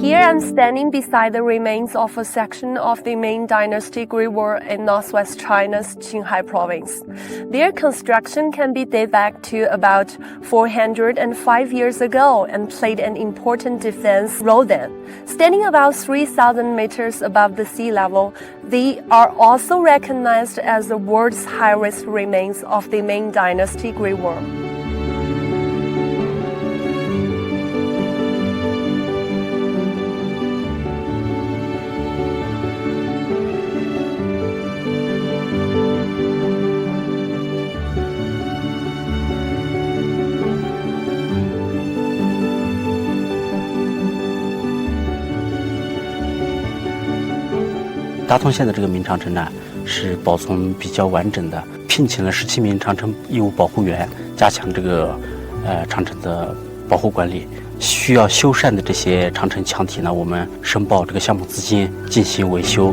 Here I'm standing beside the remains of a section of the Ming Dynasty Great Wall in northwest China's Qinghai province. Their construction can be dated back to about 405 years ago and played an important defense role then. Standing about 3,000 meters above the sea level, they are also recognized as the world's highest remains of the Ming Dynasty Great Wall. 大同县的这个明长城呢，是保存比较完整的，聘请了17名长城义务保护员，加强这个长城的保护管理。需要修缮的这些长城墙体呢，我们申报这个项目资金进行维修。